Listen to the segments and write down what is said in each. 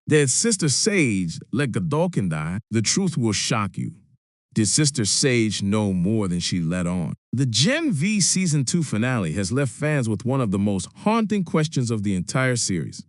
Did Sister Sage let Godolkin die? The truth will shock you. Did Sister Sage know more than she let on? The Gen V Season 2 finale has left fans with one of the most haunting questions of the entire series.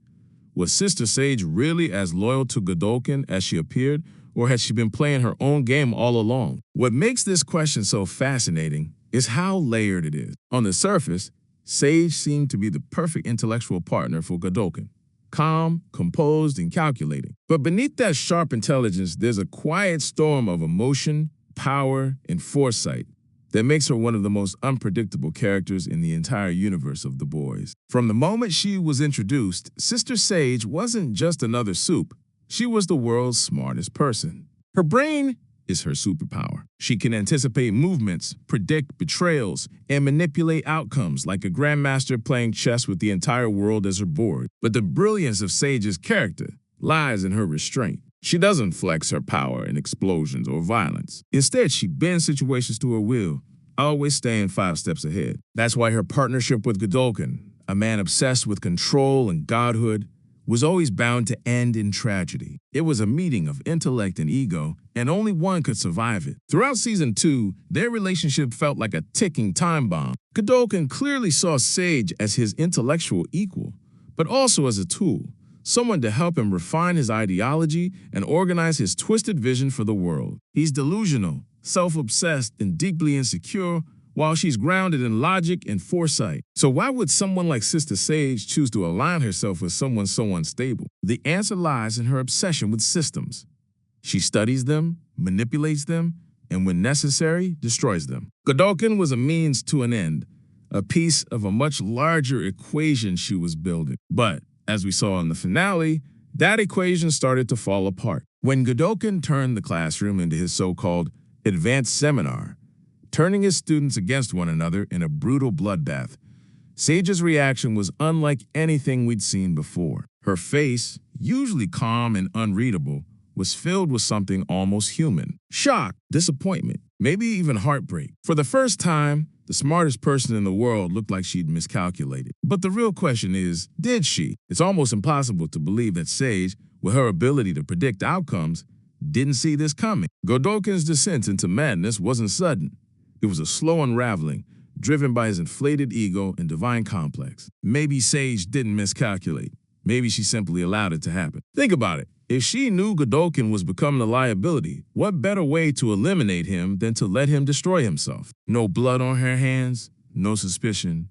Was Sister Sage really as loyal to Godolkin as she appeared, or had she been playing her own game all along? What makes this question so fascinating is how layered it is. On the surface, Sage seemed to be the perfect intellectual partner for Godolkin. Calm, composed, and calculating. But beneath that sharp intelligence, there's a quiet storm of emotion, power, and foresight that makes her one of the most unpredictable characters in the entire universe of The Boys. From the moment she was introduced, Sister Sage wasn't just another Supe. She was the world's smartest person. Her brain is her superpower. She can anticipate movements, predict betrayals, and manipulate outcomes like a grandmaster playing chess with the entire world as her board. But the brilliance of Sage's character lies in her restraint. She doesn't flex her power in explosions or violence. Instead, she bends situations to her will, always staying 5 steps ahead. That's why her partnership with Gdulkan, a man obsessed with control and godhood, was always bound to end in tragedy. It was a meeting of intellect and ego, and only one could survive it. Throughout Season 2, their relationship felt like a ticking time bomb. Godolkin clearly saw Sage as his intellectual equal, but also as a tool, someone to help him refine his ideology and organize his twisted vision for the world. He's delusional, self-obsessed, and deeply insecure, while she's grounded in logic and foresight. So why would someone like Sister Sage choose to align herself with someone so unstable? The answer lies in her obsession with systems. She studies them, manipulates them, and when necessary, destroys them. Godolkin was a means to an end, a piece of a much larger equation she was building. But, as we saw in the finale, that equation started to fall apart. When Godolkin turned the classroom into his so-called advanced seminar, turning his students against one another in a brutal bloodbath, Sage's reaction was unlike anything we'd seen before. Her face, usually calm and unreadable, was filled with something almost human. Shock, disappointment, maybe even heartbreak. For the first time, the smartest person in the world looked like she'd miscalculated. But the real question is, did she? It's almost impossible to believe that Sage, with her ability to predict outcomes, didn't see this coming. Godolkin's descent into madness wasn't sudden. It was a slow unraveling, driven by his inflated ego and divine complex. Maybe Sage didn't miscalculate. Maybe she simply allowed it to happen. Think about it. If she knew Godolkin was becoming a liability, what better way to eliminate him than to let him destroy himself? No blood on her hands, no suspicion,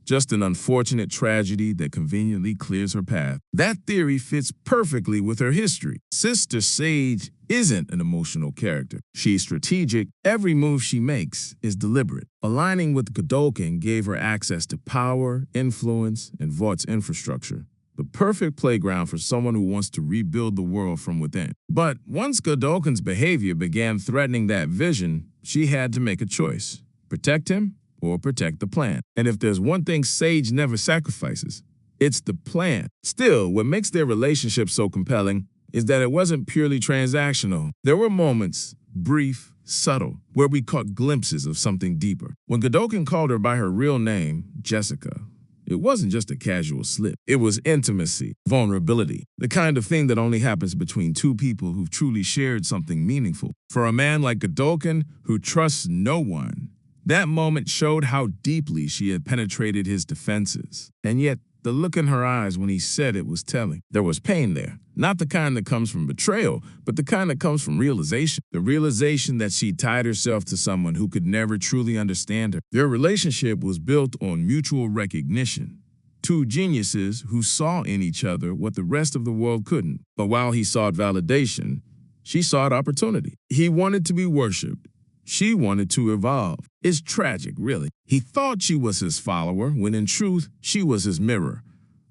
just an unfortunate tragedy that conveniently clears her path. That theory fits perfectly with her history. Sister Sage isn't an emotional character. She's strategic. Every move she makes is deliberate. Aligning with Godolkin gave her access to power, influence, and Vaught's infrastructure. The perfect playground for someone who wants to rebuild the world from within. But once Godolkin's behavior began threatening that vision, she had to make a choice: protect him or protect the plan. And if there's one thing Sage never sacrifices, it's the plan. Still, what makes their relationship so compelling is that it wasn't purely transactional. There were moments, brief, subtle, where we caught glimpses of something deeper. When Godolkin called her by her real name, Jessica, it wasn't just a casual slip. It was intimacy, vulnerability, the kind of thing that only happens between two people who've truly shared something meaningful. For a man like Godolkin, who trusts no one, that moment showed how deeply she had penetrated his defenses. And yet, the look in her eyes when he said it was telling. There was pain there. Not the kind that comes from betrayal, but the kind that comes from realization. The realization that she tied herself to someone who could never truly understand her. Their relationship was built on mutual recognition. Two geniuses who saw in each other what the rest of the world couldn't. But while he sought validation, she sought opportunity. He wanted to be worshipped. She wanted to evolve. It's tragic, really. He thought she was his follower, when in truth, she was his mirror,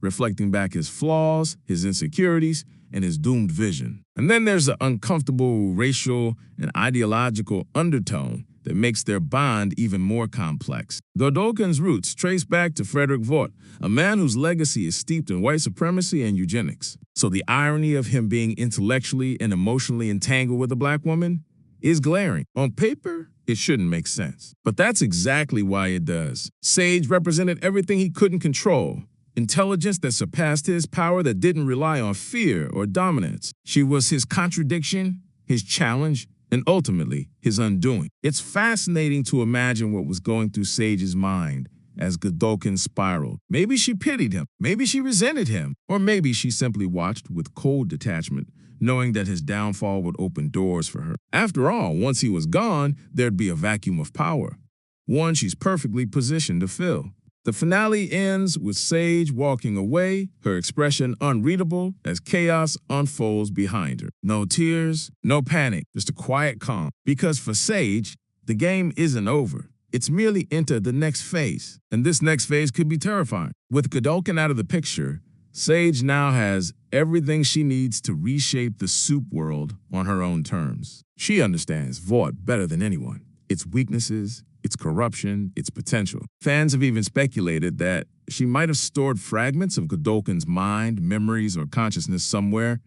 reflecting back his flaws, his insecurities, and his doomed vision. And then there's the uncomfortable racial and ideological undertone that makes their bond even more complex. Godolkin's roots trace back to Frederick Vaught, a man whose legacy is steeped in white supremacy and eugenics. So the irony of him being intellectually and emotionally entangled with a black woman is glaring. On paper, it shouldn't make sense. But that's exactly why it does. Sage represented everything he couldn't control: intelligence that surpassed his, power that didn't rely on fear or dominance. She was his contradiction, his challenge, and ultimately his undoing. It's fascinating to imagine what was going through Sage's mind as Godolkin spiraled. Maybe she pitied him, maybe she resented him, or maybe she simply watched with cold detachment, knowing that his downfall would open doors for her. After all, once he was gone, there'd be a vacuum of power, one she's perfectly positioned to fill. The finale ends with Sage walking away, her expression unreadable as chaos unfolds behind her. No tears, no panic, just a quiet calm. Because for Sage, the game isn't over. It's merely entered the next phase, and this next phase could be terrifying. With Godolkin out of the picture, Sage now has everything she needs to reshape the Supe world on her own terms. She understands Vought better than anyone. Its weaknesses, its corruption, its potential. Fans have even speculated that she might have stored fragments of Godolkin's mind, memories, or consciousness somewhere,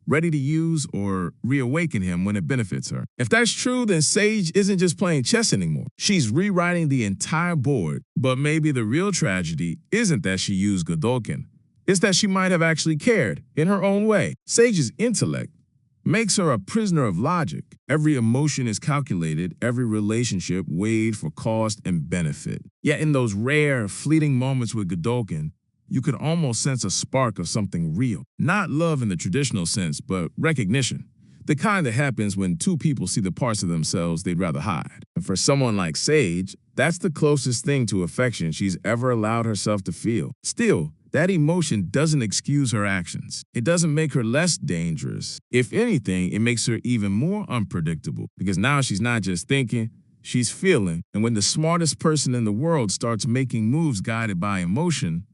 ready to use or reawaken him when it benefits her. If that's true, then Sage isn't just playing chess anymore. She's rewriting the entire board. But maybe the real tragedy isn't that she used Godolkin. It's that she might have actually cared, in her own way. Sage's intellect makes her a prisoner of logic. Every emotion is calculated, every relationship weighed for cost and benefit. Yet in those rare, fleeting moments with Godolkin, you could almost sense a spark of something real. Not love in the traditional sense, but recognition. The kind that happens when two people see the parts of themselves they'd rather hide. And for someone like Sage, that's the closest thing to affection she's ever allowed herself to feel. Still, that emotion doesn't excuse her actions. It doesn't make her less dangerous. If anything, it makes her even more unpredictable. Because now she's not just thinking, she's feeling. And when the smartest person in the world starts making moves guided by emotion,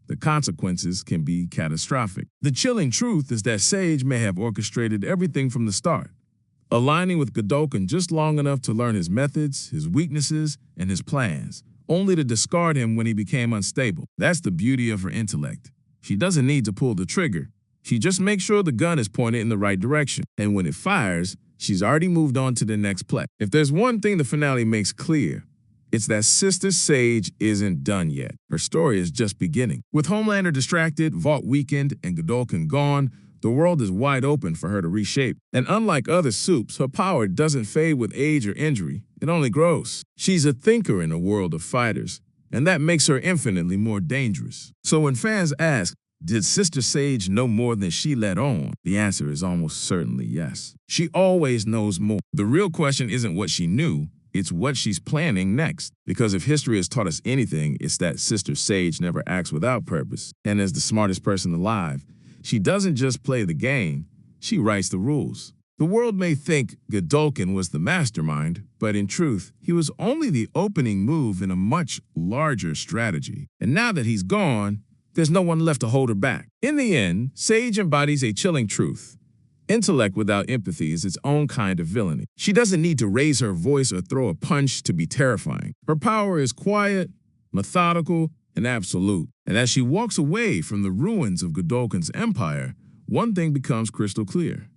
the consequences can be catastrophic. The chilling truth is that Sage may have orchestrated everything from the start, aligning with Godolkin just long enough to learn his methods, his weaknesses, and his plans, only to discard him when he became unstable. That's the beauty of her intellect. She doesn't need to pull the trigger. She just makes sure the gun is pointed in the right direction. And when it fires, she's already moved on to the next play. If there's one thing the finale makes clear, it's that Sister Sage isn't done yet. Her story is just beginning. With Homelander distracted, Vought weakened, and Godolkin gone, the world is wide open for her to reshape. And unlike other Supes, her power doesn't fade with age or injury. It only grows. She's a thinker in a world of fighters, and that makes her infinitely more dangerous. So when fans ask, did Sister Sage know more than she let on? The answer is almost certainly yes. She always knows more. The real question isn't what she knew, it's what she's planning next. Because if history has taught us anything, it's that Sister Sage never acts without purpose. And as the smartest person alive, she doesn't just play the game, she writes the rules. The world may think Gdulkan was the mastermind, but in truth, he was only the opening move in a much larger strategy. And now that he's gone, there's no one left to hold her back. In the end, Sage embodies a chilling truth. Intellect without empathy is its own kind of villainy. She doesn't need to raise her voice or throw a punch to be terrifying. Her power is quiet, methodical, and absolute. And as she walks away from the ruins of Godolkin's empire, one thing becomes crystal clear.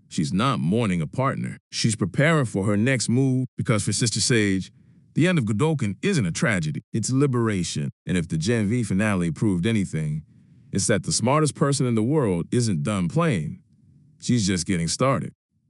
She's not mourning a partner. She's preparing for her next move because for Sister Sage, the end of Godolkin isn't a tragedy, it's liberation. And if the genv finale proved anything, it's that the smartest person in the world isn't done playing. She's just getting started.